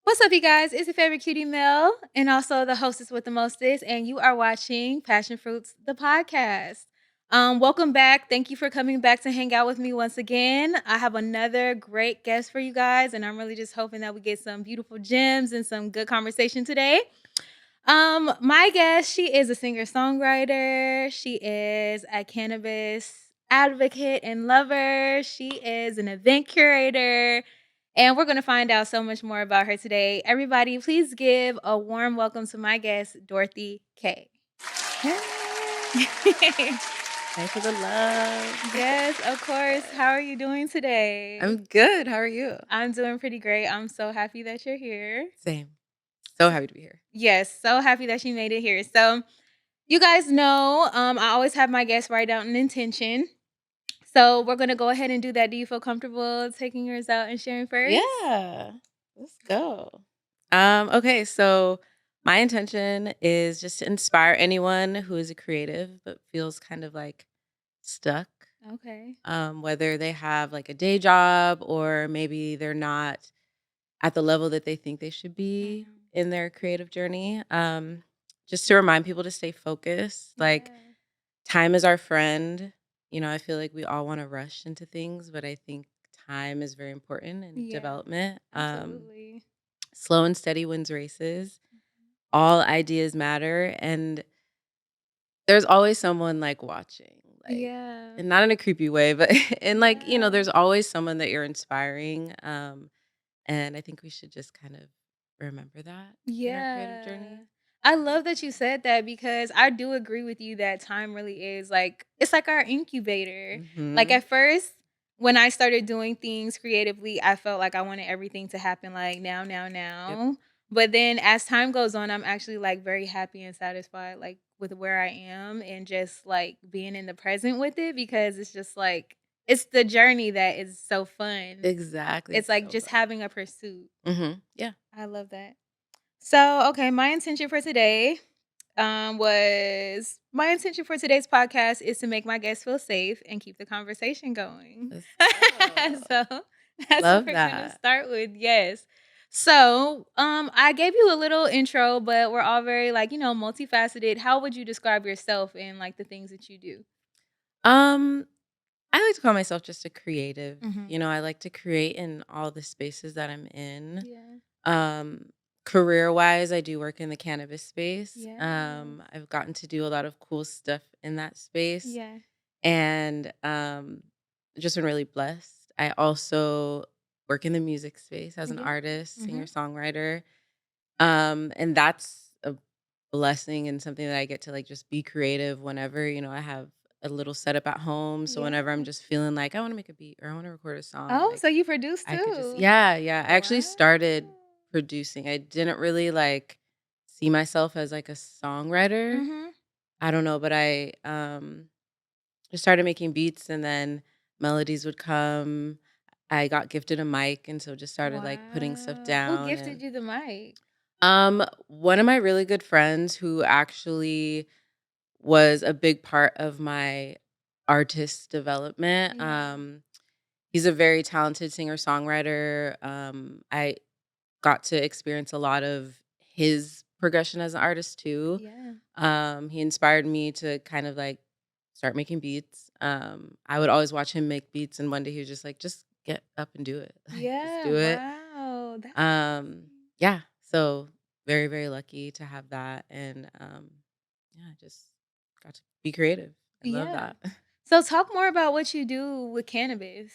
What's up, you guys? It's your favorite cutie Mel, and also the hostess with the mostest, and you are watching Passion Fruits, the podcast. Welcome back. Thank you for coming back to hang out with me once again. I have another great guest for you guys, and I'm really just hoping that we get some beautiful gems and some good conversation today. My guest, she is a singer-songwriter. She is a cannabis advocate and lover. She is an event curator. And we're going to find out so much more about her today. Everybody, please give a warm welcome to my guest, Dorothy K. Hey, thanks for the love. Yes, of course. How are you doing today? I'm good. How are you? I'm doing pretty great. I'm so happy that you're here. Same. So happy to be here. Yes, so happy that you made it here. So, you guys know, I always have my guests write down an intention. So, we're going to go ahead and do that. Do you feel comfortable taking yours out and sharing first? Yeah, let's go. Okay, so my intention is just to inspire anyone who is a creative but feels kind of like stuck. Okay. Whether they have like a day job or maybe they're not at the level that they think they should be Mhm. in their creative journey. Just to remind people to stay focused. Like Yeah. time is our friend. I feel like we all want to rush into things, but I think time is very important in Yeah, development. absolutely. Slow and steady wins races. All ideas matter, and there's always someone like watching, like, Yeah. and not in a creepy way, but in like Yeah. there's always someone that you're inspiring. And I think we should just kind of remember that in our creative Yeah. journey. I love that you said that because I do agree with you that time really is like it's like our incubator. Like Hmm. at first when I started doing things creatively, I felt like I wanted everything to happen like now, now, Yep. now. But then as time goes on, I'm actually like very happy and satisfied like with where I am and just like being in the present with it because it's just like it's the journey that is so fun. Exactly. It's It's like so just fun. having a pursuit. Yeah. I love that. So, okay, my intention for today's podcast is to make my guests feel safe and keep the conversation going. Let's go. So, that's what Love we're gonna that. start with. Yes. So, I gave you a little intro, but we're all very like, multifaceted. How would you describe yourself and like the things that you do? Um, I like to call myself just a creative. Mhm. I like to create in all the spaces that I'm in. Yeah. Um, Career wise, I do work in the cannabis space. Yes. I've gotten to do a lot of cool stuff in that space, Yeah. and just been really blessed. I also work in the music space as an Yeah. artist, singer Mhm. songwriter, and that's a blessing and something that I get to like just be creative whenever I have a little setup at home. So whenever I'm Yeah. just feeling like I want to make a beat or I want to record a song, Oh, like so you produce I could just too. yeah. I actually Wow. started producing. I didn't really like see myself as like a songwriter. Mhm. I don't know, but I just started making beats and then melodies would come. I got gifted a mic and so just started like putting stuff Wow. Who down. gifted And you the mic? one of my really good friends who actually was a big part of my artist development. Yeah. He's a very talented singer-songwriter. I got to experience a lot of his progression as an artist too. Yeah. He inspired me to kind of like start making beats. I would always watch him make beats, and one day he was just like, "Just get up and do it. Like, just Yeah, do it." wow, that's Um, amazing. yeah. So very, very lucky to have that, and yeah, just got to be creative. I love Yeah. that. So talk more about what you do with cannabis.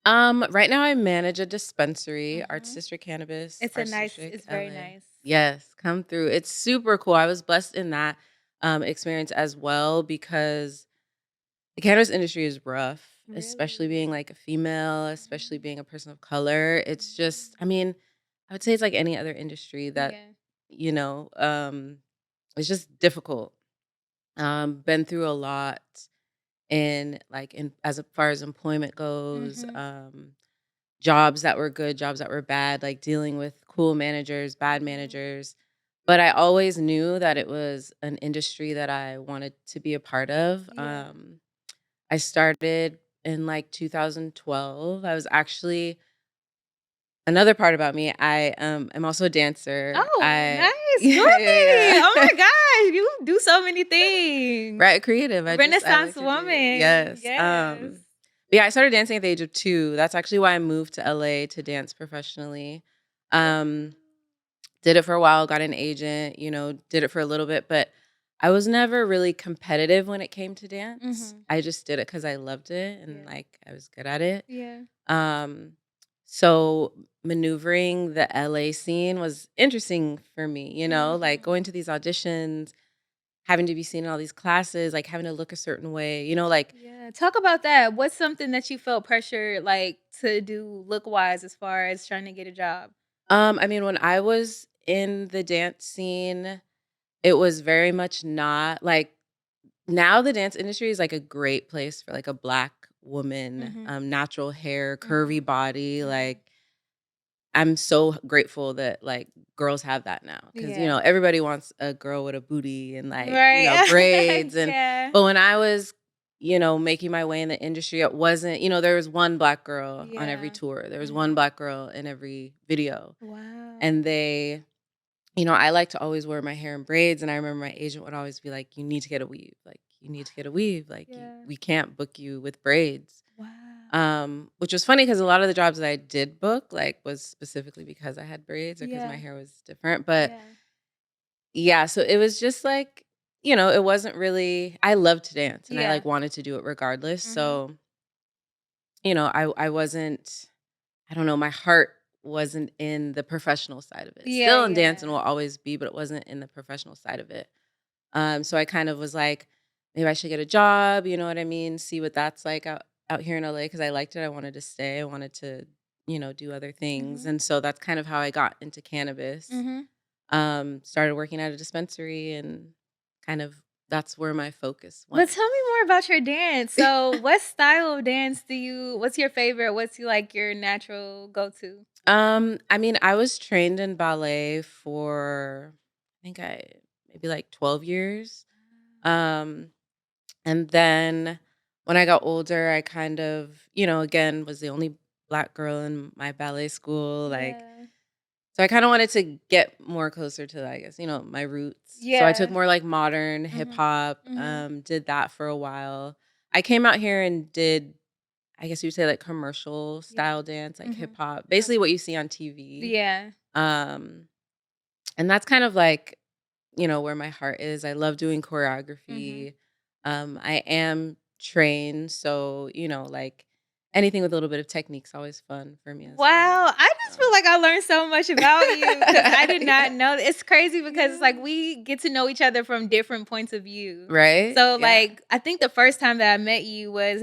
Right now I manage a dispensary, Art Mhm. Sister Cannabis, Art District, It's very LA. nice. Yes, come through. It's super cool. I was blessed in that experience as well because the cannabis industry is rough, especially Really? being like a female, especially Mhm. being a person of color. It's just, Mhm. I mean, I would say it's like any other industry that, Yeah. you know, it's just difficult. Been through a lot in like in as far as employment goes, Mhm. jobs that were good, jobs that were bad, like dealing with cool managers, bad Yeah. managers. But I always knew that it was an industry that I wanted to be a part of. Yeah. I started in like 2012. I was actually another part about me, I am also a dancer. Oh, I nice. yeah, Dorothy! yeah, Oh yeah. my gosh, you do so many things. Right, creative. I Renaissance like to do woman. yes. Yes. But yeah, I started dancing at the age of 2. That's actually why I moved to LA to dance professionally. Um, did it for a while, got an agent, did it for a little bit, but I was never really competitive when it came to dance. Mhm. I just did it because I loved it and Yeah. like I was good at it. Yeah. Um, so maneuvering the LA scene was interesting for me, like Mhm. going to these auditions, having to be seen in all these classes, like having to look a certain way, like Yeah. Talk about that. What's something that you felt pressure like to do look wise as far as trying to get a job? I mean when I was in the dance scene, it was very much not like now the dance industry is like a great place for like a black woman, Mhm. natural hair, curvy Mhm. body, Mhm. like I'm so grateful that, like, girls have that now because Yeah. everybody wants a girl with a booty and, like, Right. braids and Yeah. but when I was, making my way in the industry, it wasn't there was one black girl on every Yeah. tour. There was one Mhm. black girl in every video, Wow. and I like to always wear my hair in braids, and I remember my agent would always be like, "You need to get a weave. Like, you need to get a weave. Like, you Yeah. we can't book you with braids." Wow. Which was funny because a lot of the jobs that I did book, like, was specifically because I had braids or because my Yeah. hair was different, but Yeah. yeah, so it was just like, it wasn't really I loved to dance and I, Yeah. like, wanted to do it regardless, Mhm. so, I wasn't I don't know, my heart wasn't in the professional side of it. Yeah, Still in dance and yeah. will always be, but it wasn't in the professional side of it. So I kind of was like, maybe I should get a job, you know what I mean? See what that's like out here in LA because I liked it. I wanted to stay. I wanted to, do other things. Mhm. And so that's kind of how I got into cannabis. Mhm. Started working at a dispensary and kind of that's where my focus But went. tell me more about your dance. So, what style of dance what's your favorite? What's like your natural go-to? I mean, I was trained in ballet for I think I maybe like 12 years. Um And then when I got older, I kind of, again, was the only black girl in my ballet school. Like, Yeah. so I kind of wanted to get more closer to, I guess, my roots. So I took Yeah. more like modern hip Mhm. hop, Mhm. did that for a while. I came out here and did, I guess you'd say like commercial Yeah. style dance, like hip Mhm. hop, basically Okay. what you see on TV. Yeah. Um, and that's kind of like, where my heart is. I love doing Mhm. choreography. I am trained, so, like anything with a little bit of technique's always fun for me as well. Wow, I just So feel like I learned so much about you because I did Yeah. not know. It's crazy because it's like Yeah. we get to know each other from different points of view. Right? So, Yeah. like, I think the first time that I met you as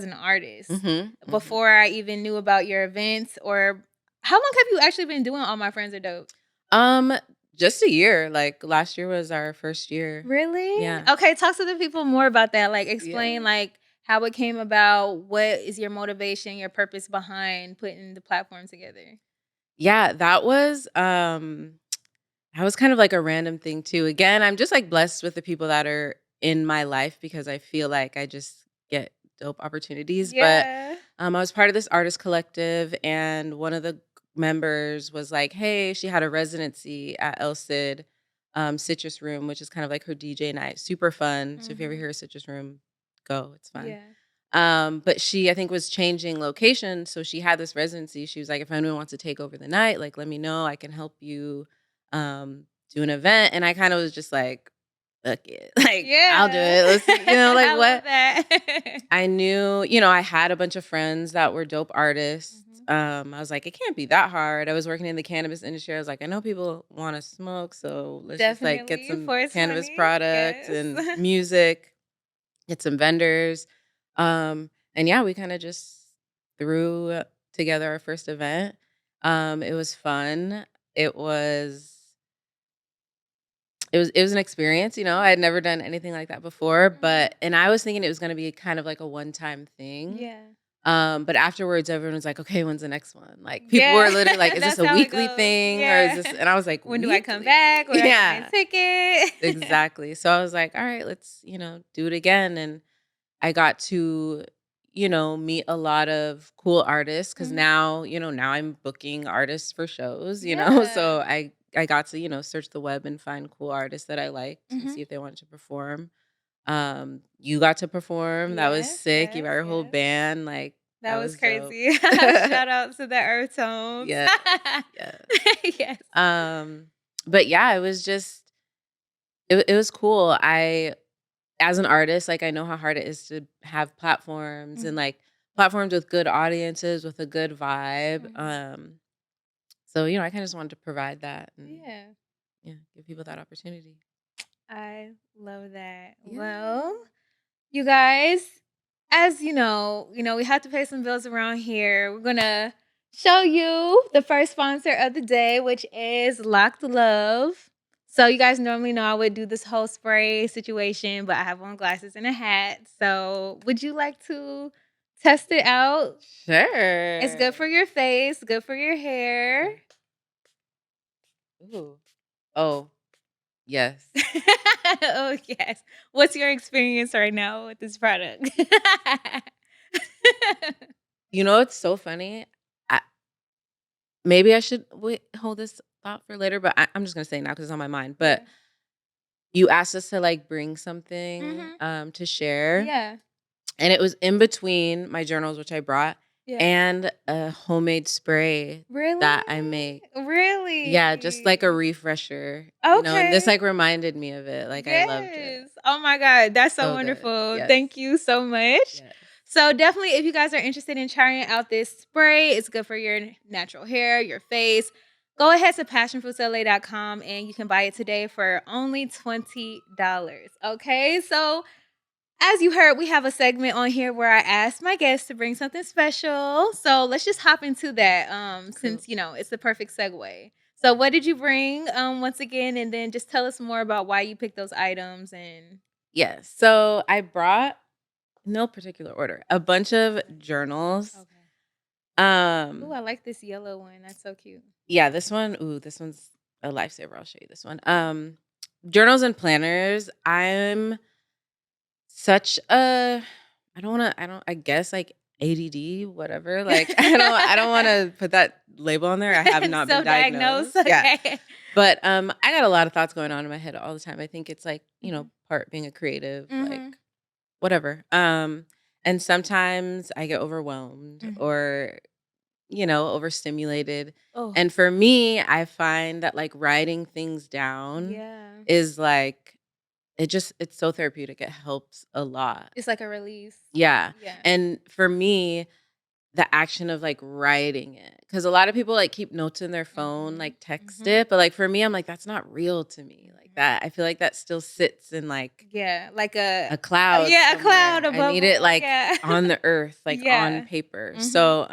an artist Mhm. before Mhm. I even knew about your events. Or how long have you actually been doing All My Friends Are Dope? Um, just a year. Like last year was our first year. Really? Yeah. Okay, talk to the people more about that. Like, explain Yeah. like how it came about. What is your motivation, your purpose behind putting the platform together? Yeah, that was kind of like a random thing too. Again, I'm just like blessed with the people that are in my life because I feel like I just get dope opportunities. But Yeah. I was part of this artist collective, and one of the members was like, "Hey, she had a residency at El Cid, Citrus Room, which is kind of like her DJ night, super fun. So if you ever Mhm. hear of Citrus Room, go, it's fun." Yeah. But she, I think, was changing location, so she had this residency. She was like, "If anyone wants to take over the night, like, let me know. I can help you do an event." And I kind of was just like, "Fuck it, like, I'll do Yeah. it. Let's see, like I love what." that. I knew, I had a bunch of friends that were dope artists. Mhm. I was like, it can't be that hard. I was working in the cannabis industry. I was like, I know people want to smoke, so let's just like get Definitely some cannabis 420. products Yes. and music, get some vendors. And yeah, we kind of just threw together our first event. It was fun. It was it was an experience, I had never done anything like that before, Mhm. and I was thinking it was gonna be kind of like a one-time thing. Yeah. But afterwards everyone was like, "Okay, when's the next one?" Like people Yeah. were literally like, "Is this That's a how it weekly goes. thing or is Yeah. this?" And I was like, When do I come "Weekly?" back? When do I get my Yeah. ticket? Exactly. So I was like, "All right, let's, do it again." And I got to, meet a lot of cool artists because Mhm. now I'm booking artists for shows, so Yeah. I got to, search the web and find cool artists that I liked and Mhm. see if they wanted to perform. You got to perform. That was Yes, sick. You yes, brought your whole yes. band. Like, That that was was dope. crazy. Shout out to the Earth Tones. Yes, yes. Yes. Um, but yeah, it was cool. As an artist, like, I know how hard it is to have platforms and, Mhm, like, platforms with good audiences, with a good vibe. mhm. So, I kinda just wanted to provide that and, Yeah, yeah, give people that opportunity. I love that. Yeah. Well, you guys, as we have to pay some bills around here. We're gonna show you the first sponsor of the day, which is Locked Love. So you guys normally know I would do this whole spray situation, but I have on glasses and a hat. So would you like to test it out? It's good Sure. for your face, good for your hair. Okay. Ooh. Oh, yes. Oh yes. What's your experience right now with this product? You know what's so funny? I maybe I should wait hold this thought for later, but I'm just gonna say it now because it's on my mind. But Yeah. you asked us to, like, bring something, Mhm. to share. Yeah. And it was in between my journals, which I brought, Yeah. and a homemade spray Really? that I make. Yeah, just like a Really? refresher, and this, Okay. like, reminded me of it, like, I loved it. Yes. Oh my god, that's so So good. wonderful. Yes. Thank you so much. Yes. So definitely if you guys are interested in trying out this spray, it's good for your natural hair, your face. Go ahead to passionfruitsla.com and you can buy it today for only $20. Okay? So as you heard, we have a segment on here where I asked my guests to bring something special. So let's just hop into that Cool. since it's the perfect segue. So what did you bring once again, and then just tell us more about why you picked those items and Yes. So I brought, no particular order, a bunch of journals. okay. Ooh, Um, I like this yellow one. That's so cute. yeah, this one's a lifesaver. I'll show you this one. Journals and planners. I'm such a I guess, like, ADD, whatever, like, I don't wanna put that label on there. I have not been Self-diagnosed. diagnosed. Yeah. Okay. But, I got a lot of thoughts going on in my head all the time. I think it's, like, Mhm. part being a creative, like, Mhm. whatever. And sometimes I get overwhelmed Mhm. or, overstimulated. Oh, And for me, I find that, like, writing things down yeah. is, like, it's so therapeutic. It helps a lot. It's like a release. Yeah. Yeah. And for me, the action of, like, writing it, because a lot of people, like, keep notes in their phone, Mhm. like, text Mhm. it, but, like, for me, I'm like, "That's not real to me." Like, Mhm. that I feel like that still sits in, like, Yeah, like a a cloud yeah, a cloud, somewhere. a I need it, bubble, like, yeah. on the earth, like, on Yeah. paper. Mhm. So,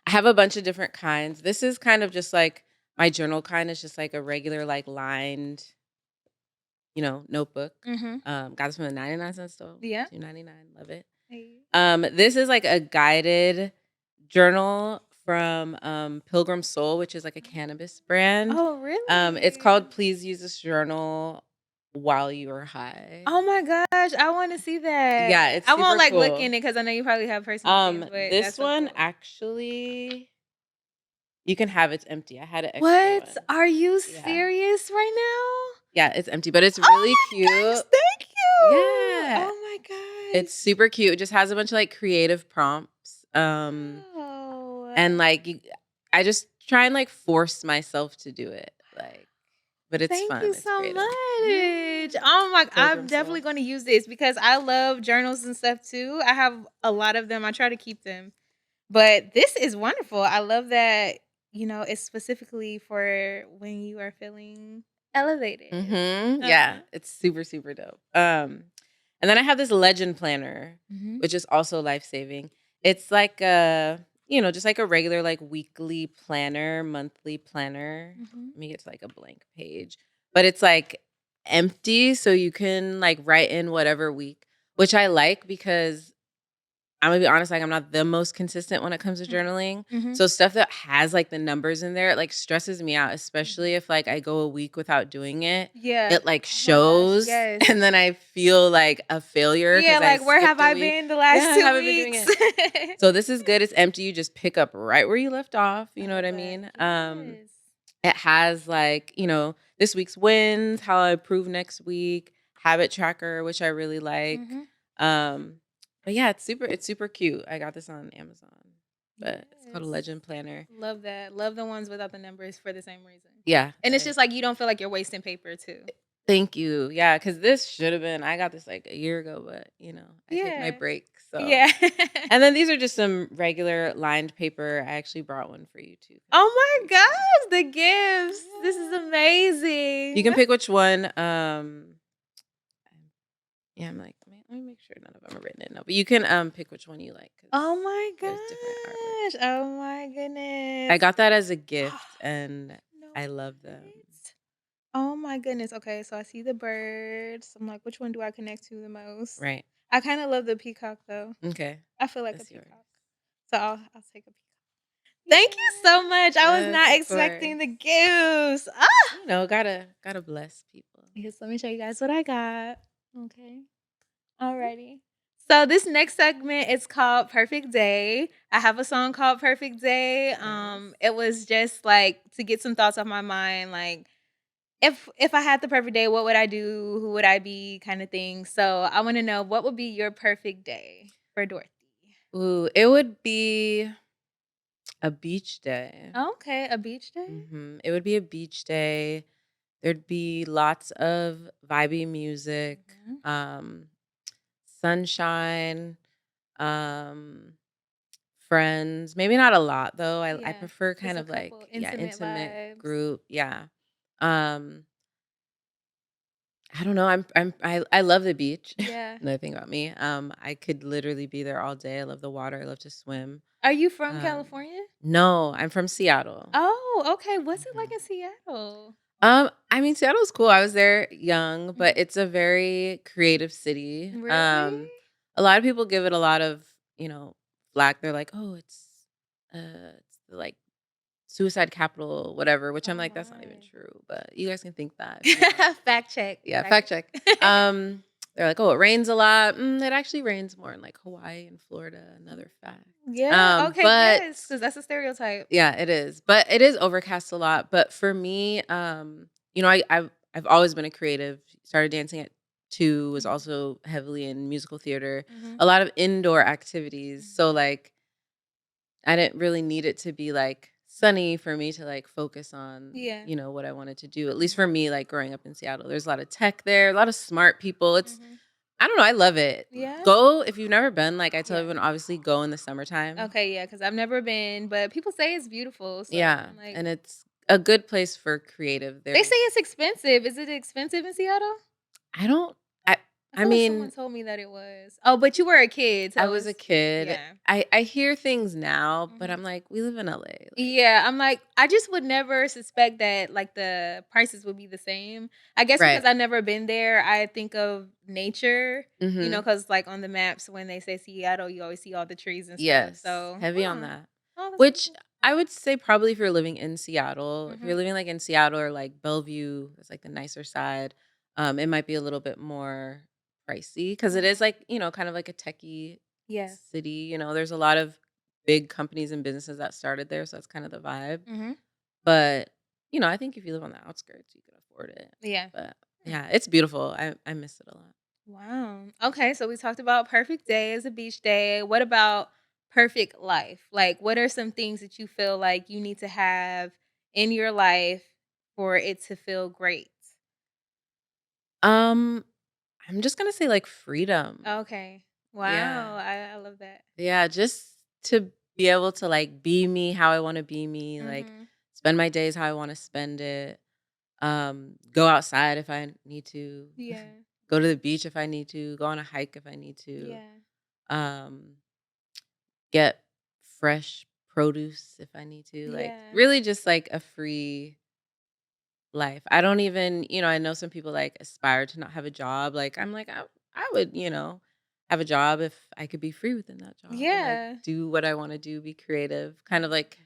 I have a bunch of different kinds. This is kind of just, like, my journal kind is just, like, a regular, like, lined, notebook. Mhm. Got this from the 99-cent store, Yeah. 2.99, love it. Hey. This is like a guided journal from Pilgrim Soul, which is like a cannabis brand. Oh, It's really? called Please Use This Journal While You Are High. Oh my gosh, I wanna see that. Yeah, it's I won't, super like, look cool. in it because I know you probably have personal things, but This that's so one cool. actually, you can have, it's empty. I had an extra What? one. Are you Yeah. serious right now? Yeah, it's empty, but it's Oh really my gosh, cute. thank you! Yeah. Oh my gosh. It's super cute. It just has a bunch of, like, creative prompts. And, Wow. like, I just try and, like, force myself to do it, like, but it's Thank you fun, it's so creative. Yeah. much. Oh my, I'm Pilgrim definitely Soul. gonna use this because I love journals and stuff too. I have a lot of them. I try to keep them. But this is wonderful. I love that, it's specifically for when you are feeling elevated. Mhm, Uh-huh. yeah, it's super, super dope. And then I have this legend planner, Mhm. which is also life-saving. It's like a, just like a regular, like, weekly planner, monthly planner. Mhm. Let me get to, like, a blank page. But it's, like, empty, so you can, like, write in whatever week, which I like because I'm gonna be honest, like, I'm not the most consistent when it comes to Mhm. journaling. Mhm. So stuff that has, like, the numbers in there, it, like, stresses me out, especially Mhm. if, like, I go a week without doing it. Yeah. It, like, Oh my gosh, shows, yes. and then I feel like a failure Yeah, because I like, where have skipped a I week. been the Yeah, last I 2 haven't been doing weeks? it. So this is good, it's empty, you just pick up right where you left off, you I know what love I that. mean? Yes. It has, like, this week's wins, how I improve next week, habit tracker, which I really like. Mhm. Um, but yeah, it's super cute. I got this on Amazon, but it's called a Yes. legend planner. Love that. Love the ones without the numbers for the same reason. Yeah. And it's just like you don't feel like you're wasting paper too. Thank you. Yeah, because this should have been I got this like a year ago, but I take my Yeah. break. So Yeah. and then these are just some regular lined paper. I actually brought one for you too. 'Cause Oh it's my very fun. gosh, the gifts. This is Yeah. You amazing. can pick which one. Yeah, I'm like, let me make sure none of them are written in. No, but you can pick which one you like because Oh my there's different artwork. gosh. Oh my I goodness. got that as a Ah, gift and no I love them. words. Oh my goodness. Okay, so I see the birds. I'm like, which one do I connect to the most? Right. I kind of love the peacock though. Okay. I feel like a That's yours. peacock. So I'll take a peacock. Thank you so Yes. much. I was Yes, not of course. expecting the gifts. Ah! Gotta bless people. Yes, let me show you guys what I got. Okay. Alrighty. So this next segment is called Perfect Day. I have a song called Perfect Day. Nice. It was just like to get some thoughts off my mind, like if I had the perfect day, what would I do? Who would I be? Kind of thing. So I want to know what would be your perfect day for Dorothy. Ooh, it would be a beach day. Okay, a beach day. It would be a beach day. There'd be lots of vibey music, Mhm. um, sunshine, um, friends. Maybe not a lot though. I Yeah, prefer just kind a of couple like intimate intimate vibes. group. Yeah. Um, I don't know. I love the beach. Yeah. Another thing about me. I could literally be there all day. I love the water. I love to swim. Are you from Um, California? no, I'm from Seattle. Oh, okay. What's it like Mhm. in Seattle? I mean, Seattle's cool. I was there young, but Mhm. it's a very creative city. Really? A lot of people give it a lot of, flack. They're like, "Oh, it's the, like suicide capital, whatever," which I'm Oh like, that's not even my. true. But you guys can think that if you want. Fact check. Yeah, Fact fact check. check. They're like, "Oh, it rains a lot." It actually rains more in like Hawaii and Florida. Another fact. Yeah. Okay. But Yes, because that's a stereotype. yeah, it is. But it is overcast a lot. But for me, I've always been a creative. Started dancing at 2, was Mhm. also heavily in musical theater, Mhm. a lot of indoor activities. So Mhm. like I didn't really need it to be like sunny for me to like focus on, Yeah. what I wanted to do. At least Mhm. for me, like growing up in Seattle. There's a lot of tech there, a lot of smart people. Mhm. I don't know, I love it. Yeah. Go if you've never been, like I tell Yeah. everyone, obviously go in the summertime. Okay. Yeah, because I've never been, but people say it's beautiful. So Yeah, I'm like, and it's a good place for creative. they say There's it's expensive. Is it expensive in Seattle? I don't I I I feel like someone mean, told me that it was. Oh, but you were a kid, I so was a it's kid. yeah. I hear things now, but Mhm. I'm like, we live in LA. Like, Yeah, I'm like, I just would never suspect that like the prices would be the same. I guess because right. I've never been there, I think of nature, Mhm. because like on the maps when they say Seattle, you always see all the trees and stuff. Yes, So, heavy on that. oh, that's really Which cool. I would say probably if you're living in Seattle, if you're Mhm. living like in Seattle or like Bellevue, it's like the nicer side. It might be a little bit more pricey because it is Mhm. like, kind of like a techie Yeah. city. There's a lot of big companies and businesses that started there, so that's kind of the vibe. Mhm. But, I think if you live on the outskirts, you can afford it. Yeah. But Hmm. yeah, it's beautiful. I miss it a lot. Wow. Okay, so we talked about perfect day as a beach day. What about perfect life? Like, what are some things that you feel like you need to have in your life for it to feel great? Um, I'm just gonna say like freedom. Okay. Wow. Yeah. I love that. Yeah, just to be able to like be me how I want to be me, like Mhm. spend my days how I want to spend it. Go outside if I need to. Yeah. Go to the beach if I need to, go on a hike if I need to. Yeah. Um, get fresh produce if I need to. Like Yeah. really just like a free life. I don't even, I know some people like aspire to not have a job. Like I'm like I would, have a job if I could be free within that job and, like, Yeah. do what I wanna do, be creative, kind of like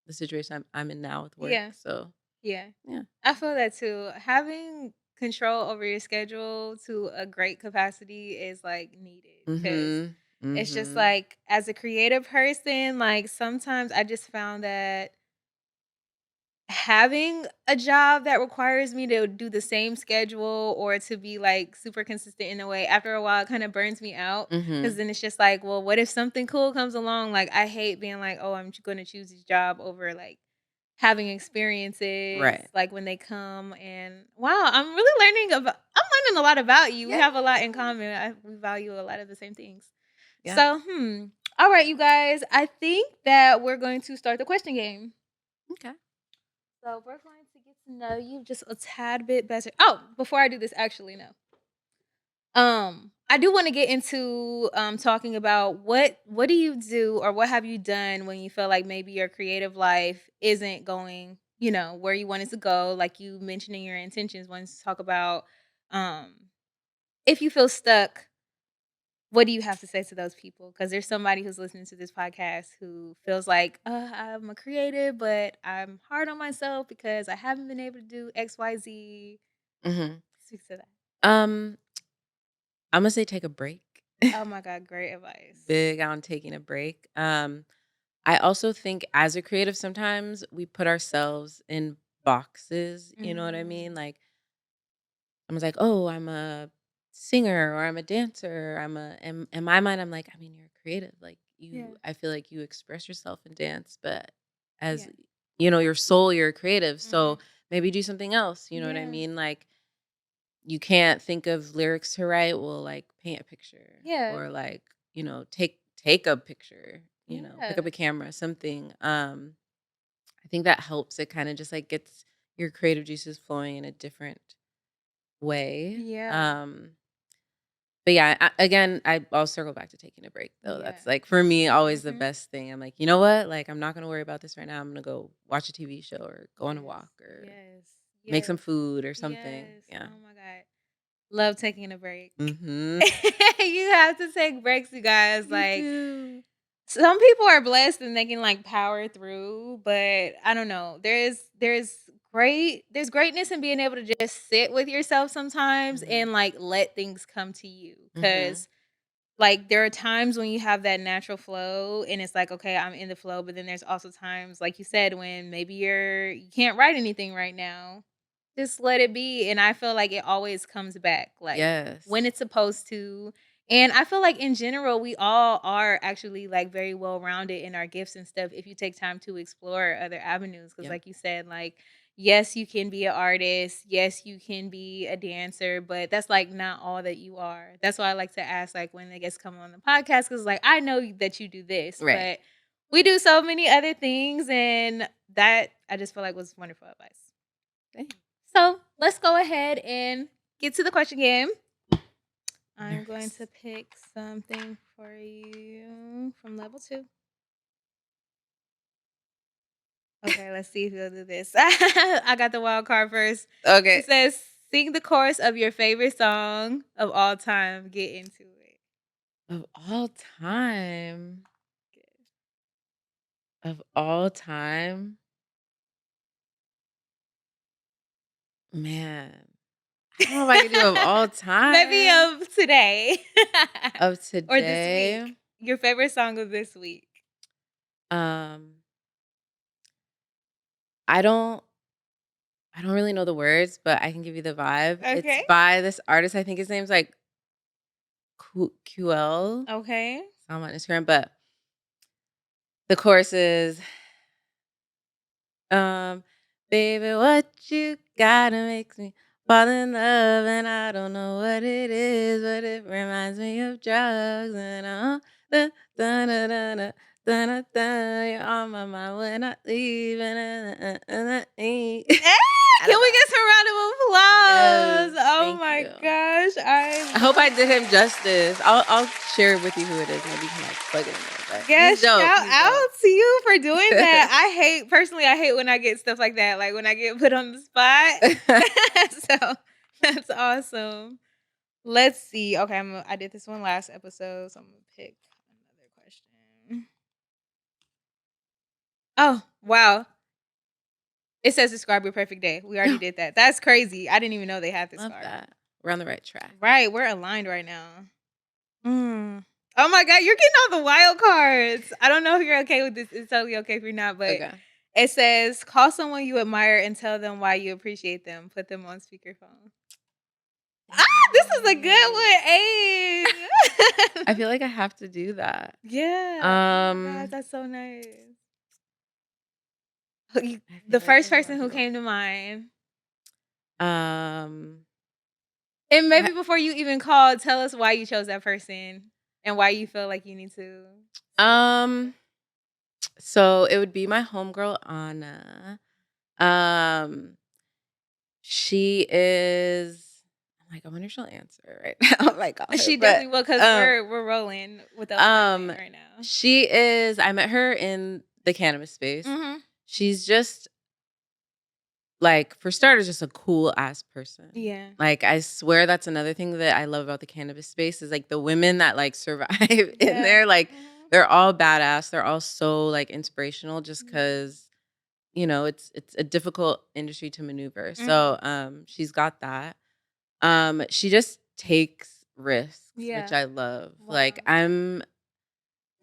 the situation I'm in now with work, Yeah. so, Yeah. yeah. I feel that too. Having control over your schedule to a great capacity is like needed because Mhm. it's just Mhm. like as a creative person, like sometimes I just found that having a job that requires me to do the same schedule or to be like super consistent in a way, after a while it kind of burns me out because Mhm. then it's just like, well, what if something cool comes along? Like I hate being like, oh, I'm going to choose this job over like having experiences Right. like when they come. And wow, I'm learning a lot about you. We Yeah. have a lot in common. We value a lot of the same things. Yeah. So, all right, you guys. I think that we're going to start the question game. Okay. So we're going to get to know you just a tad bit better. Oh, before I do this, actually, no. I do want to get into talking about what do you do or what have you done when you feel like maybe your creative life isn't going, where you want it to go, like you mentioning your intentions. Want to talk about um if you feel stuck, what do you have to say to those people? Because there's somebody who's listening to this podcast who feels like, I'm a creative, but I'm hard on myself because I haven't been able to do XYZ. Mhm. Speak to that. Um, Imma say take a break. Oh my God, great advice. Big on taking a break. I also think as a creative, sometimes we put ourselves in boxes, you know what I mean? Mm, Like, someone's like, "Oh, I'm a singer or I'm a dancer." In my mind, I'm like, I mean, you're creative. Like yeah, I feel like you express yourself in dance, but as yeah. your soul, you're creative. So Mhm. maybe do something else. You know what I Yeah. mean? Like you can't think of lyrics to write. Well, like paint a picture Yeah. or like, take a picture, pick up Yeah. a camera, something. I think that helps. It kind of just like gets your creative juices flowing in a different way. Yeah. But yeah, again, I'll circle back to taking a break though. Yeah. That's like for me always the Mhm. best thing. I'm like, you know what? Like I'm not gonna worry about this right now. I'm gonna go watch a TV show or go on a Yes. walk or Yes. make some Yes. food or something. Yes. Yeah. Oh my God. Love taking a break. Mhm. You have to take breaks, you guys. You Like do. some people are blessed and they can like power through, but I don't know. There's greatness in being able to just sit with yourself sometimes Mhm. and like let things come to you. Mhm. Cause like there are times when you have that natural flow and it's like, okay, I'm in the flow, but then there's also times, like you said, when maybe you can't write anything right now. Just let it be. And I feel like it always comes back, like when Yes. it's supposed to. And I feel like in general, we all are actually like very well rounded in our gifts and stuff if you take time to explore other avenues. Cause Yep. like you said, like, yes, you can be an artist. Yes, you can be a dancer, but that's like not all that you are. That's why I like to ask, like, when they guests come on the podcast, because like I know that you do this, Right. but we do so many other things, and that I just feel like was wonderful advice. Thanks. So let's go ahead and get to the question game. I'm going Nervous. to pick something for you from level 2. Okay, let's see if you'll do this. I got the wild card first. Okay. It says, "Sing the chorus of your favorite song of all time." Get into it. Of all time. Of all time. Man. I don't know if I could do of all Maybe time. of today Of or this today. week. Your favorite song of this week. Um, I don't I don't really know the words, but I can give you the vibe. It's Okay. by this artist, I think his name's like QL. Okay. I'm on Instagram, but the chorus is Um, baby, what you gotta makes me fall in love, and I don't know what it is, but it reminds me of drugs. And da, da, da, da, da, da, da, da, you're on my mind when I leave, I Can don't we know. get some round of Yes, applause? Oh thank my you. gosh, I hope I did him justice. I'll share with you who it is. Maybe you can like plug it in there. But he's Yes, dope. shout He's out dope. to you for doing that. I hate when I get stuff like that, like when I get put on the spot. So that's awesome. Let's see. Okay, I did this one last episode, so I'm gonna pick another question. Oh, wow. It says describe your perfect day. We already did that. That's crazy. I didn't even know they had this Love card. that. We're on the right track. Right, we're aligned right now. Mm. Oh my god, you're getting all the wild cards. I don't know if you're okay with this. It's totally okay if you're not, but Okay. it says call someone you admire and tell them why you appreciate them. Put them on speakerphone. This is a good one. Hey. I feel like I have to do that. Yeah. Oh my gosh, Um, that's so nice. I The feel like first there's more person who people. came to mind. Um, And I, maybe before you even called, tell us why you chose that person and why you feel like you need to. um, so it would be my homegirl Anna. Um, she is. I'm like, I wonder if she'll answer right now if I call her. She But definitely will because we're rolling with the um, alignment right now. she is. I met her in the cannabis space. Mm-hmm. She's just like, for starters, just a cool ass person. Yeah. Like, I swear that's another thing that I love about the cannabis space is like the women that like survive in there. Like, Mhm. they're all badass. They're all so like inspirational just Yeah. because, it's a difficult industry to maneuver. Mhm. So she's got that. She just takes risks, which Yeah. I love. Like, Wow.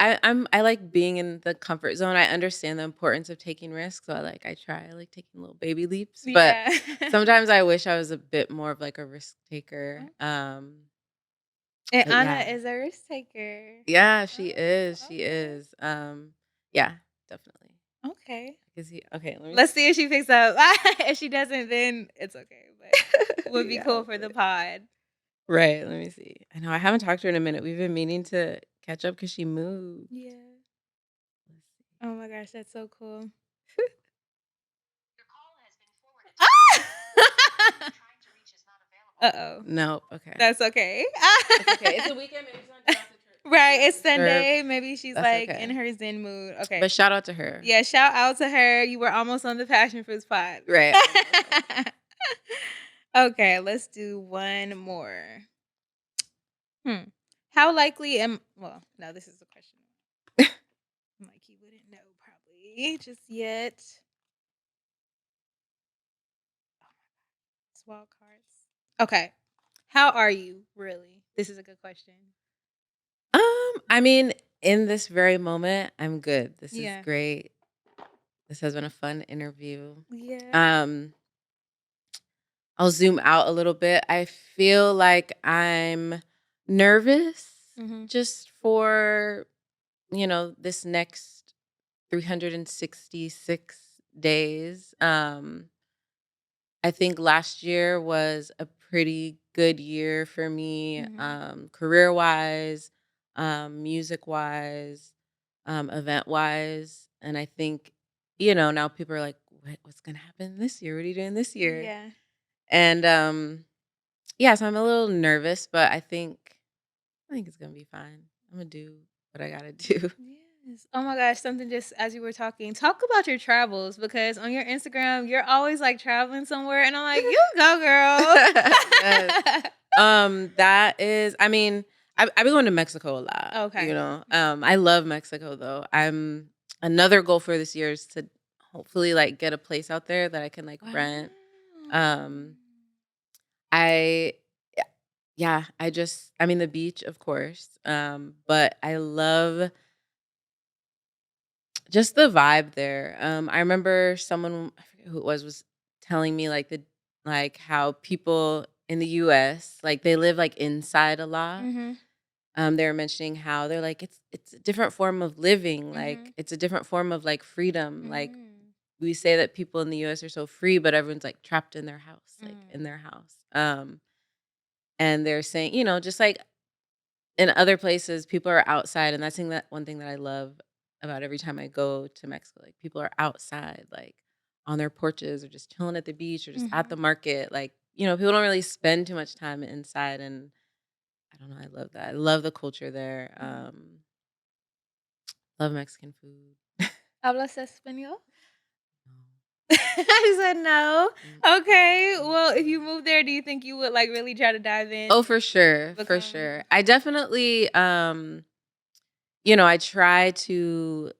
I like being in the comfort zone. I understand the importance of taking risks, so I try. I like taking little baby leaps, but Yeah. sometimes I wish I was a bit more of like a risk taker. And But Anna yeah. is a risk taker. Yeah, she is. Oh, She okay. is. Yeah, definitely. Okay. Is he okay, let me Let's see if she picks up. If she doesn't, then it's okay. But would be yeah, cool for the hopefully. pod. Right, let me see. I know I haven't talked to her in a minute. We've been meaning to catch up because she moved. Yeah. Let's see. Oh my gosh, that's so cool. Ah! Uh-oh. No, okay. That's okay. It's okay. It's a weekend. Maybe she's not do Right, not it's disturb. Sunday. Maybe she's That's like in okay. her zen mood. Okay. But shout out to her. Yeah, shout out to her. You were almost on the passion fruits pod. Right. Almost. Okay, let's do one more. How likely am well, no, this is the question. I'm like, you wouldn't know probably just yet. Swell cards. Okay. How are you really? This is a good question. I mean, in this very moment, I'm good. This is Yeah. great. This has been a fun interview. Yeah. Um, I'll zoom out a little bit. I feel like I'm nervous Mhm. just for, this next 366 days. I think last year was a pretty good year for me, Mhm. career wise, music wise, event wise. And I think, now people are like, what's going to happen this year? What are you doing this year? Yeah. And yeah, so I'm a little nervous, but I think it's going to be fine. I'm going to do what I got to do. Yes. Oh my gosh, something just as you were talking, talk about your travels because on your Instagram, you're always like traveling somewhere, and I'm like, you go, girl. Yes. That is, I mean, I've been going to Mexico a lot, Okay. I love Mexico though. Another goal for this year is to hopefully like get a place out there that I can like Wow. rent. Um, I, yeah, I mean, the beach, of course. But I love just the vibe there. I remember someone, I forget who it was telling me like how people in the US, like they live like inside a lot. Mhm. They were mentioning how they're like it's a different form of living, like Mhm. it's a different form of like freedom. Like Mm. we say that people in the US are so free, but everyone's like trapped in their house, like in Mm. their house. And they're saying, just like in other places, people are outside, and that's one thing that I love about every time I go to Mexico. Like people are outside, like on their porches or just chilling at the beach or just at the Mhm. market. Like, people don't really spend too much time inside, and I don't know, I love that. I love the culture there. Mm. Love Mexican food. ¿Hablas español? No. I said no. Okay. Mm-mm. Well, if you move there, do you think you would like really try to dive in Oh, and for sure, for become sure. I fluent? definitely, I try to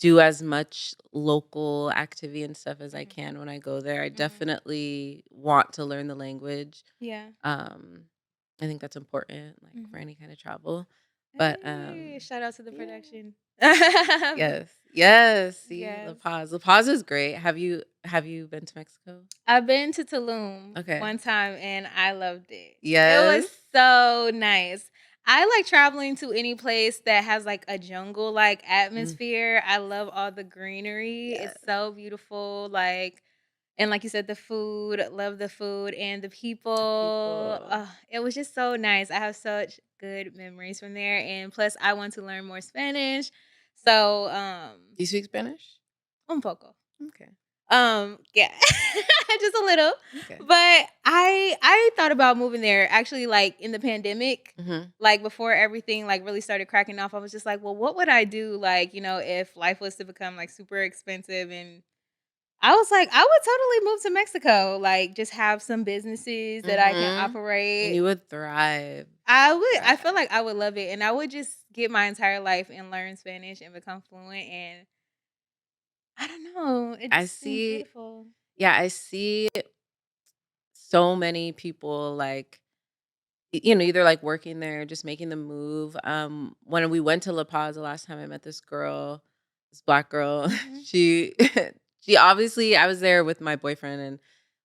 do as much local activity and stuff as I Mhm. can when I go there. I Mhm. definitely want to learn the language. Yeah. Um, I think that's important, like, for Mhm. any kind of travel. But, Hey, shout out to the yeah. production. Yes. Yes. See, La Yes. Paz. La Paz is great. Have you been to Mexico? I've been to Tulum Okay. one time and I loved it. It was Yes. so nice. I like traveling to any place that has like a jungle like Mm, atmosphere. I love all the greenery. yes. It's so beautiful. Like and like you said, the food, love the food and the The people. people. It was just so nice. I have such good memories from there. And plus I want to learn more Spanish. So Do you speak Spanish? un poco. Okay. Yeah. Just a little. Okay. But I thought about moving there actually like in the pandemic, Mhm. like before everything like really started cracking off. I was just like, well, what would I do like, if life was to become like super expensive and I was like, I would totally move to Mexico, like just have some businesses that I can Mhm. And operate. you would thrive. I would I feel Thrive. like I would love it and I would just get my entire life and learn Spanish and become fluent and I don't know, it I just seems see beautiful. yeah, I see so many people, like, either, like, working there, just making the move. When we went to La Paz the last time, I met this girl, this Black girl. Mhm. She she obviously I was there with my boyfriend, and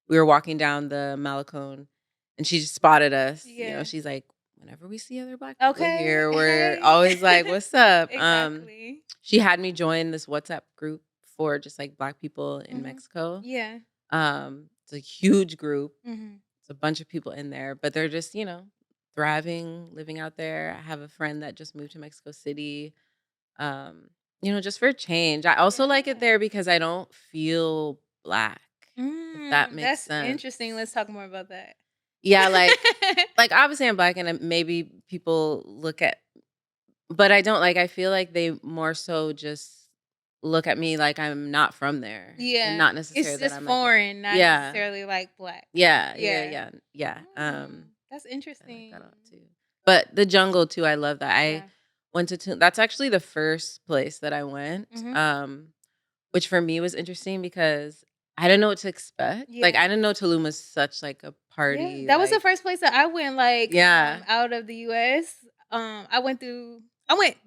we were walking down the Malecón, and she just spotted us. Yeah. She's like, "Whenever we see other Black people Okay. here, we're Hey. always like, 'What's up?'" Exactly. She had me join this WhatsApp group for just, like, Black people in Mhm. Mexico. Yeah. It's a huge group. Mhm. It's a bunch of people in there, but they're just, thriving, living out there. I have a friend that just moved to Mexico City, just for change. I also like it Yeah. there because I don't feel Black, if that makes That's sense. interesting. Let's talk more about that. Yeah, like, obviously I'm Black and maybe people look at but I don't, like, I feel like they more so just look at me like I'm not from there and Yeah. not It's necessarily that just I'm like a foreign, not yeah. necessarily like black. Yeah, yeah, Yeah. yeah, yeah. That's I like that interesting. a lot too. But the jungle too, I love that. I Yeah. went to that's actually the first place that I went, Mhm. which for me was interesting because I didn't know what to expect. Like, Yeah. I didn't know Tulum was such, like, a Yeah. party, That was the like first place that I went like yeah. out of the US. I went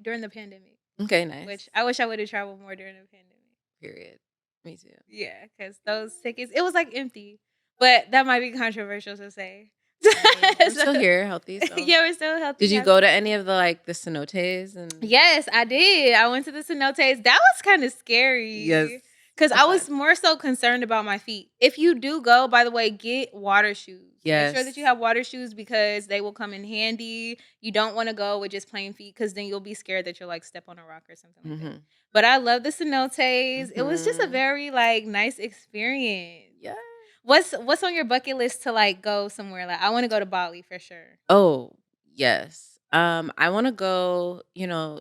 during the pandemic, Okay, nice. which I wish I would have traveled more during the pandemic. Period. Me too. Yeah, because those tickets it was, like, empty, but that might be controversial to say. We're So still here, healthy, so yeah, we're still did healthy, you go to happy. any of the cenotes and Yes, I did. I went to the cenotes. That was kinda yes, scary because I I bet. was more so concerned about my feet. If you do go, by the way, get water shoes. Make sure that you Yes. have water shoes because they will come in handy. You don't wanna go with just plain feet because then you'll be scared that you'll, like, step on a rock or something like that. Mhm. But I love the cenotes. It was just a Mhm. very, like, nice experience. Yeah. What's on your bucket list to, like, go somewhere? Like, I wanna go to Bali for sure. Oh, yes. I wanna go,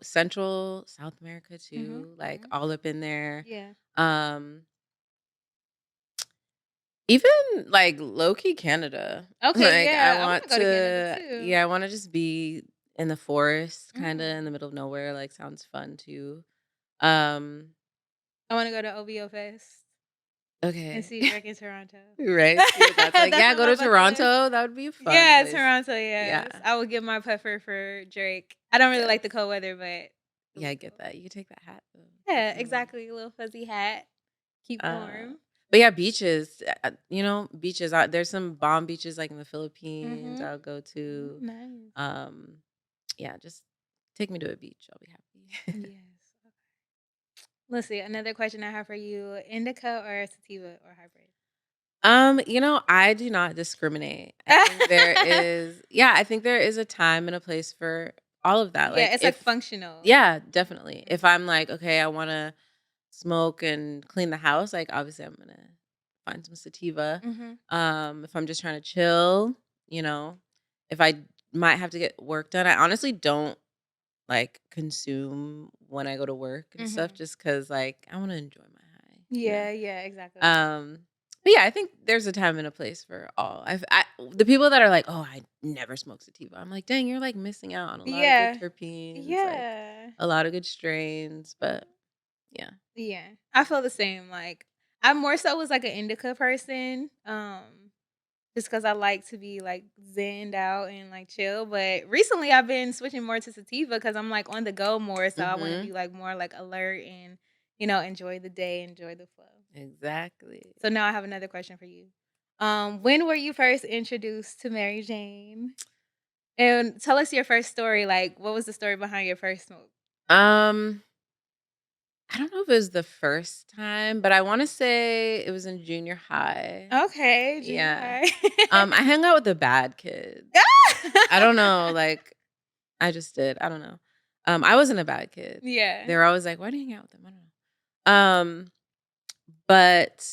Central South America Mhm, too, like, mhm. all up in there. Yeah. Um, even, like, low key Canada. Okay, Like, I yeah. I wanna want go to Canada to too. yeah, I wanna just be in the forest, kinda in the Mhm. middle of nowhere, like, sounds fun too. Um, I wanna go to OVO Fest and okay. see Drake in Toronto. Right? See, that's like, That's yeah, on go my to bucket list. Toronto, that would be a fun Yeah, place. Toronto, Yeah. yes. I would give my puffer for Drake. I don't really Yes. like the cold weather, but it Yeah, was I get cool. that. You could take that hat though. Yeah, Keep you warm. exactly. A little fuzzy hat. Keep Uh, warm. but yeah, beaches. Beaches. There's some bomb beaches like in the Philippines. Mhm. I'll go Oh, to. nice. Um, yeah, just take me to a beach. I'll be happy. Yes. Okay. Let's see. Another question I have for you: indica or sativa or hybrid? I do not discriminate. I think there is. Yeah, I think there is a time and a place for all of that. Yeah, Like it's like if. functional. Yeah, definitely. If Mhm. I'm like, okay, I want to smoke and clean the house, like obviously I'm gonna find some sativa. Mhm. If I'm just trying to chill, you know, if I might have to get work done, I honestly don't like consume when I go to work and stuff Mhm. just because like I want to enjoy my high. Yeah, yeah, exactly. Um, but yeah, I think there's a time and a place for all. The people that are like, "Oh, I never smoke sativa." I'm like, "Dang, you're like missing out on a lot of good Yeah. terpenes, like Yeah. a lot of good strains." But yeah. Yeah. I feel the same, like, I more so was, like, an indica person, just because I like to be, like, zenned out and, like, chill, but recently I've been switching more to sativa because 'cause I'm, like, on the go more, so I wanna Mhm. be, like, more, like, alert and, enjoy the day, enjoy the flow. Exactly. So now I have another question for you. When were you first introduced to Mary Jane? And tell us your first story, like, what was the story behind your first smoke? Um, I don't know if it was the first time, but I wanna say it was in junior high. Okay, junior Yeah. high. I hung out with the bad kids. I don't know, like, I just did. I don't know. I wasn't a bad kid. Yeah. They were always like, "Why do you hang out with them?" I don't know. But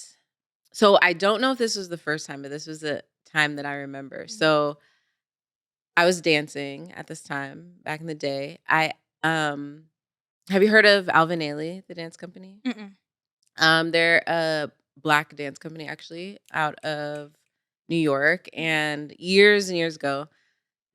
so I don't know if this was the first time, but this was a time that I remember. Mhm. So I was dancing at this time back in the day. Um have you heard of Alvin Ailey, the dance company? Mm-mm. They're a black dance company actually out of New York, and and years ago,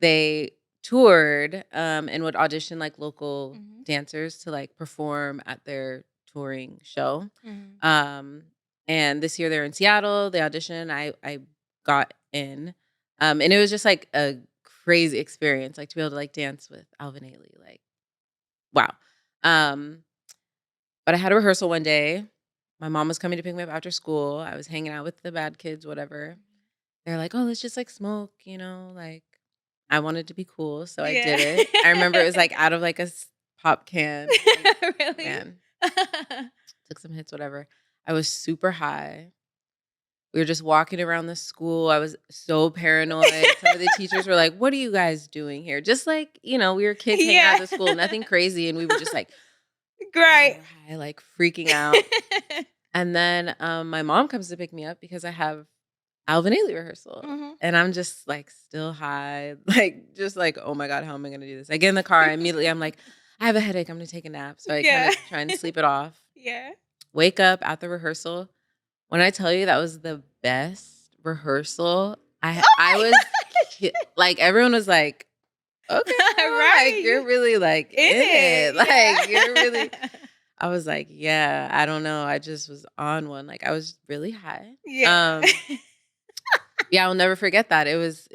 they toured, and would audition, like, local Mhm. dancers to, like, perform at their touring show. Mhm. Um, and this year they're in Seattle, they auditioned, I got in, and it was just, like, a crazy experience, like, to be able to, like, dance with Alvin Ailey, like, wow. Um, but I had a rehearsal one day. My mom was coming to pick me up after school. I was hanging out with the bad kids, whatever. They're like, "Oh, let's just, like, smoke," like, I wanted to be cool, so I Yeah. did it. I remember it was, like, out of, like, a pop can, like, Really? man, took some hits, whatever. I was super high. We were just walking around the school. I was so paranoid. Some of the teachers were like, "What are you guys doing here?" Just like, we were kids hanging out Yeah. at the school, nothing crazy, and we were just, like, Great. super high, like, freaking out. And then, my mom comes to pick me up because I have Alvin Ailey rehearsal, Mhm. and I'm just, like, still high, like, just like, "Oh my god, how am I gonna do this?" I get in the car, immediately, I'm like, "I have a headache, I'm gonna take a nap." So I Yeah. kinda try and sleep it off. Yeah. Wake up at the rehearsal. When I tell you that was the best rehearsal, I Oh was like, everyone was like, "Okay, my girl, like, Right, you're you really, like, in in it." it, Like, you're really yeah. I was like, "Yeah, I don't know, I just was on one." Like, I was really high. Yeah. Yeah, I'll never forget that. It was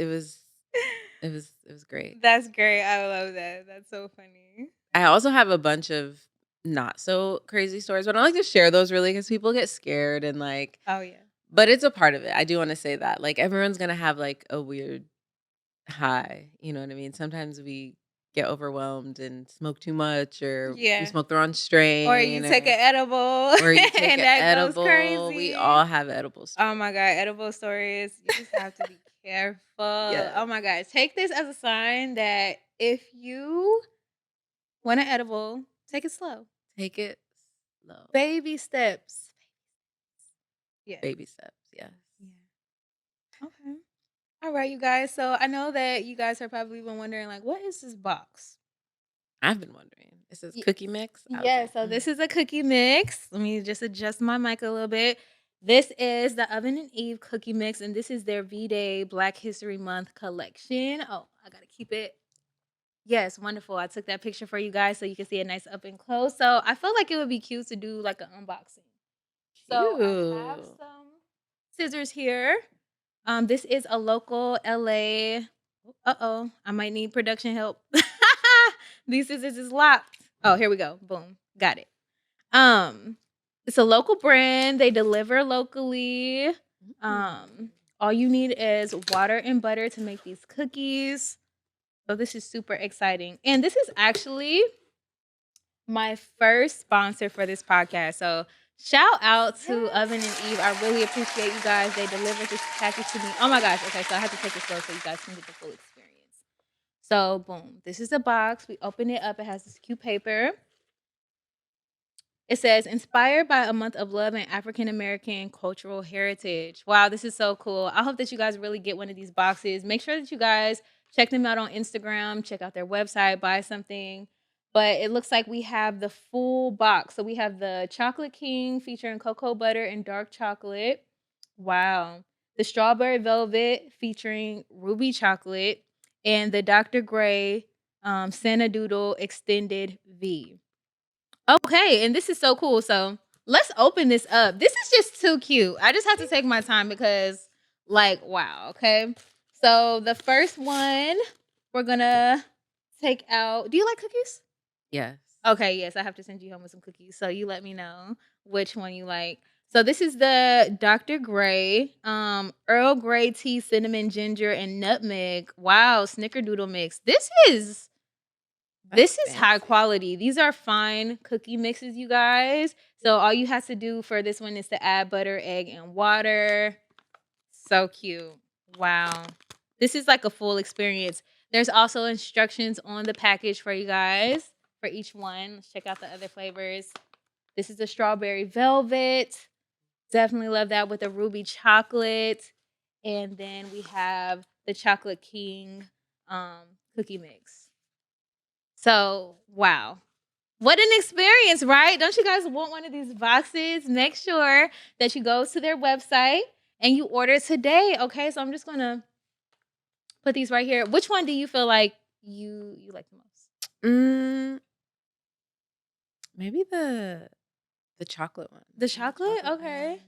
great. That's great, I love that, that's so funny. I also have a bunch of not so crazy stories, but I don't like to share those really because people get scared and, like, Oh, yeah. but it's a part of it. I do wanna say that. Like, everyone's gonna have, like, a weird high, you know what I mean? Sometimes we get overwhelmed and smoke too much, or we Yeah. smoke the wrong Or you strain, take an edible or you take and an that goes edible. We crazy. all have edible Oh my stories. god, edible stories, you just have to be careful. Oh Yes. my god, take this as a sign that if you want an edible, take it slow. Take it slow. Baby steps. Yeah. Baby steps, yes. Yeah. Okay. All right, you guys. So I know that you guys are probably been wondering, like, what is this box? I've been wondering. It says Ye- cookie mix. I was Yeah, like, so this is a cookie mix. Let me just adjust my mic a little bit. This is the Oven and Eve cookie mix, and this is their V-Day Black History Month collection. Oh, I gotta keep it. Yes, wonderful. I took that picture for you guys so you can see it nice up and close. So I feel like it would be cute to do like an unboxing. So I have cute. some scissors here. This is a local LA. Uh-oh, I might need production help. These scissors is locked. Oh, here we go. Boom. Got it. Um, it's a local brand. They deliver locally. Mm. All you need is water and butter to make these cookies. So this is super exciting. And this is actually my first sponsor for this podcast. So shout out to Oven and Eve. I really appreciate you guys. They delivered this package to me. Oh my gosh. Okay, so I have to take it slow so you guys can get the full experience. So boom, this is the box. We open it up. It has this cute paper. It says, inspired by a month of love and African American cultural heritage. Wow, this is so cool. I hope that you guys really get one of these boxes. Make sure that you guys check them out on Instagram, check out their website, buy something. but it looks like we have the full box. So we have the Chocolate King featuring cocoa butter and dark chocolate. Wow. The Strawberry Velvet featuring ruby chocolate, and the Dr. Gray Santa Doodle Extended V. Okay, and this is so cool. So let's open this up. This is just too cute. I just have to take my time because, like, wow. Okay. So the first one we're gonna take out. Do you like cookies? Yes. Okay, yes, I have to send you home with some cookies. So you let me know which one you like. So this is the Dr. Gray, Earl Grey tea, cinnamon, ginger, and nutmeg. Wow, snickerdoodle mix. That's This is high fancy. quality. These are fine cookie mixes, you guys. So all you have to do for this one is to add butter, egg, and water. So cute. Wow. This is like a full experience. There's also instructions on the package for you guys for each one. Let's check out the other flavors. This is the strawberry velvet. Definitely love that with the ruby chocolate. And then we have the chocolate king cookie mix. So, wow. What an experience, right? Don't you guys want one of these boxes? Make sure that you go to their website and you order today. Okay, so I'm just gonna put these right here. Which one do you feel like you like the most? Mm, maybe the chocolate one. The Maybe the chocolate? chocolate Okay. one.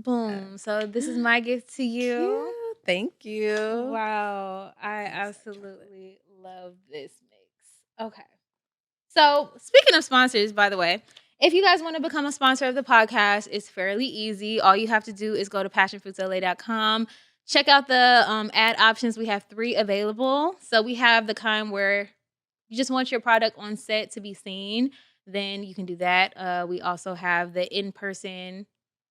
Boom. So this is my gift to you. Cute. Thank you. Wow. I Yes, that chocolate. absolutely love this mix. Okay. So, speaking of sponsors, by the way, if you guys want to become a sponsor of the podcast, it's fairly easy. All you have to do is go to passionfruitsla.com. Check out the ad options. We have 3 available. So, we have the kind where you just want your product on set to be seen, then you can do that. We also have the in-person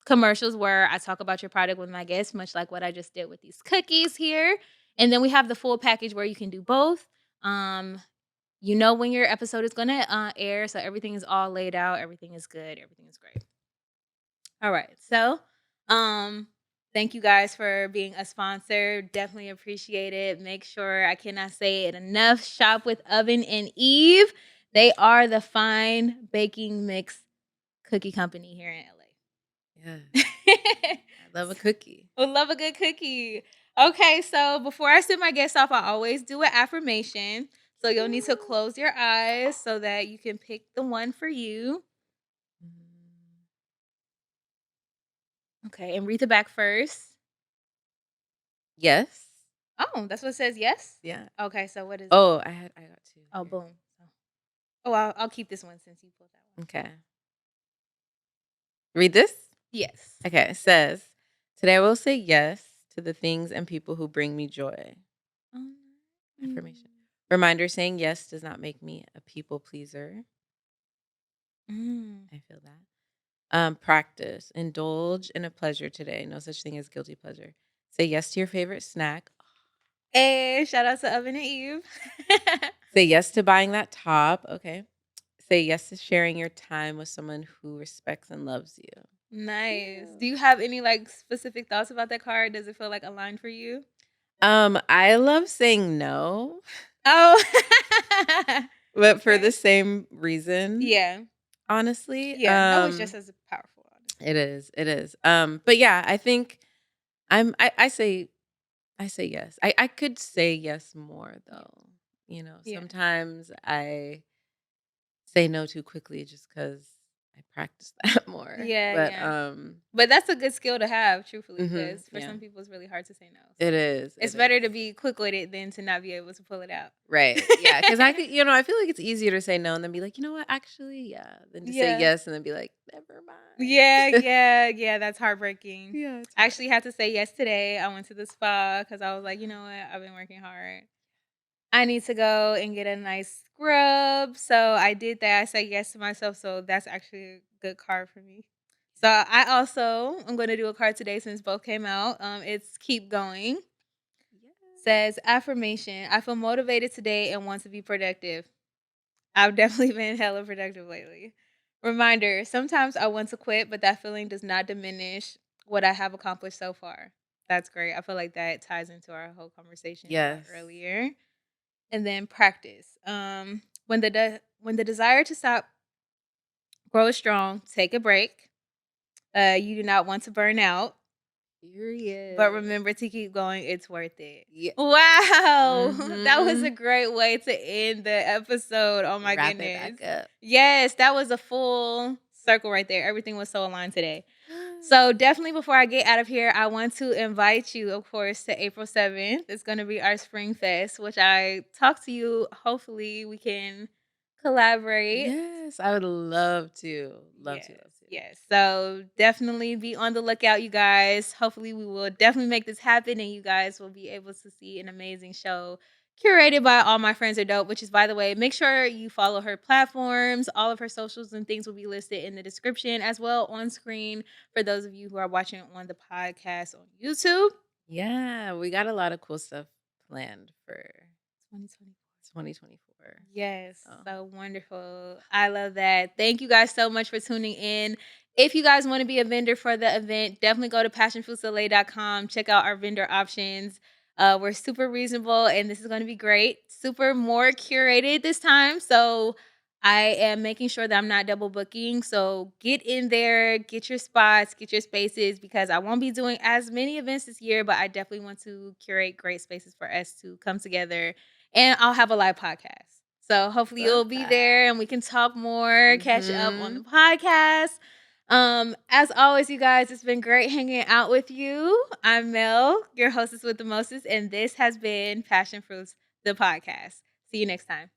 commercials where I talk about your product with my guests, much like what I just did with these cookies here. And then we have the full package where you can do both. Um, you know when your episode is gonna air, so everything is all laid out. Everything is good. Everything is great. All right. So, um, thank you guys for being a sponsor. Definitely appreciate it. Make sure I cannot say it enough. Shop with Oven and Eve. They are the fine baking mix cookie company here in Yeah. LA. I love a cookie. We love a good cookie. Okay, so before I send my guests off, I always do an affirmation. So you'll need to close your eyes so that you can pick the one for you. Mm, Okay, and read the back first. yes. Oh, that's what it says. Yes. Yeah. Okay, so what is it? Oh, I got two. Oh, Here. boom. Oh, I'll keep this one since you pulled that one. Okay. Read this? Yes. Okay. It says, today I will say yes to the things and people who bring me joy. Um, Affirmation. Reminder, saying yes does not make me a people pleaser. mm. I feel that. Practice. Indulge in a pleasure today. No such thing as guilty pleasure. Say yes to your favorite snack. Hey, shout out to Oven and Eve. Say yes to buying that top. Okay. Say yes to sharing your time with someone who respects and loves you. Nice. Yeah. Do you have any like specific thoughts about that card? Does it feel like aligned for you? I love saying no, Oh, but for the okay. same reason, Yeah. honestly. Yeah. No is just as powerful, honestly. It is. It is. But yeah, I think I say yes. I could say yes more Yeah. though. Yeah. Sometimes I say no too quickly just because I practice that more. Yeah. But Yeah. But that's a good skill to have, truthfully, mhm, because for yeah. some people it's really hard to say no. So It is. it's It better is. to be quick with it than to not be able to pull it out. Right. Yeah. Because I could, I feel like it's easier to say no and then be like, you know what, actually, yeah, than to say Yeah. yes and then be like, never Yeah, mind. yeah, yeah, that's heartbreaking. Yeah, it's I hard. actually had to say yes today. I went to the spa because I was like, you know what? I've been working hard. I need to go and get a nice scrub. So I did that. I said yes to myself. So that's actually a good card for me. So I also I'm going to do a card today since both came out. It's keep going. Yes. Says affirmation. I feel motivated today and want to be productive. I've definitely been hella productive lately. Reminder, sometimes I want to quit, but that feeling does not diminish what I have accomplished so far. That's great. I feel like that ties into our whole conversation about Yes. earlier. And then practice. when the desire to stop grows strong, take a break. You do not want to burn out, but Period. remember to keep going. It's worth it. Yeah. Wow. That was a Mhm. great way to end the episode. Oh my Wrap it goodness. back up. Yes, that was a full circle right there. Everything was so aligned today. So definitely before I get out of here, I want to invite you, of course, to April 7th. It's going to be our Spring Fest, which I talked to you. Hopefully we can collaborate. Yes, I would love to. Love Yes, to, love to. yes. So definitely be on the lookout, you guys. Hopefully, we will definitely make this happen, and you guys will be able to see an amazing show curated by All My Friends Are Dope. Which is, by the way, make sure you follow her platforms. All of her socials and things will be listed in the description as well on screen for those of you who are watching on the podcast on YouTube. Yeah, we got a lot of cool stuff planned for 2024. 2024. Yes, So, so wonderful. I love that. Thank you guys so much for tuning in. If you guys want to be a vendor for the event, definitely go to passionfruitsla.com. Check out our vendor options. We're super reasonable and this is going to be great. Super more curated this time. So I am making sure that I'm not double booking. So get in there, get your spots, get your spaces because I won't be doing as many events this year, but I definitely want to curate great spaces for us to come together and I'll have a live podcast. So hopefully love you'll be that. there and we can talk more, catch up on the Mhm. podcast. As always, you guys, it's been great hanging out with you. I'm Mel, your hostess with the mostest, and this has been Passion Fruits, the podcast. See you next time.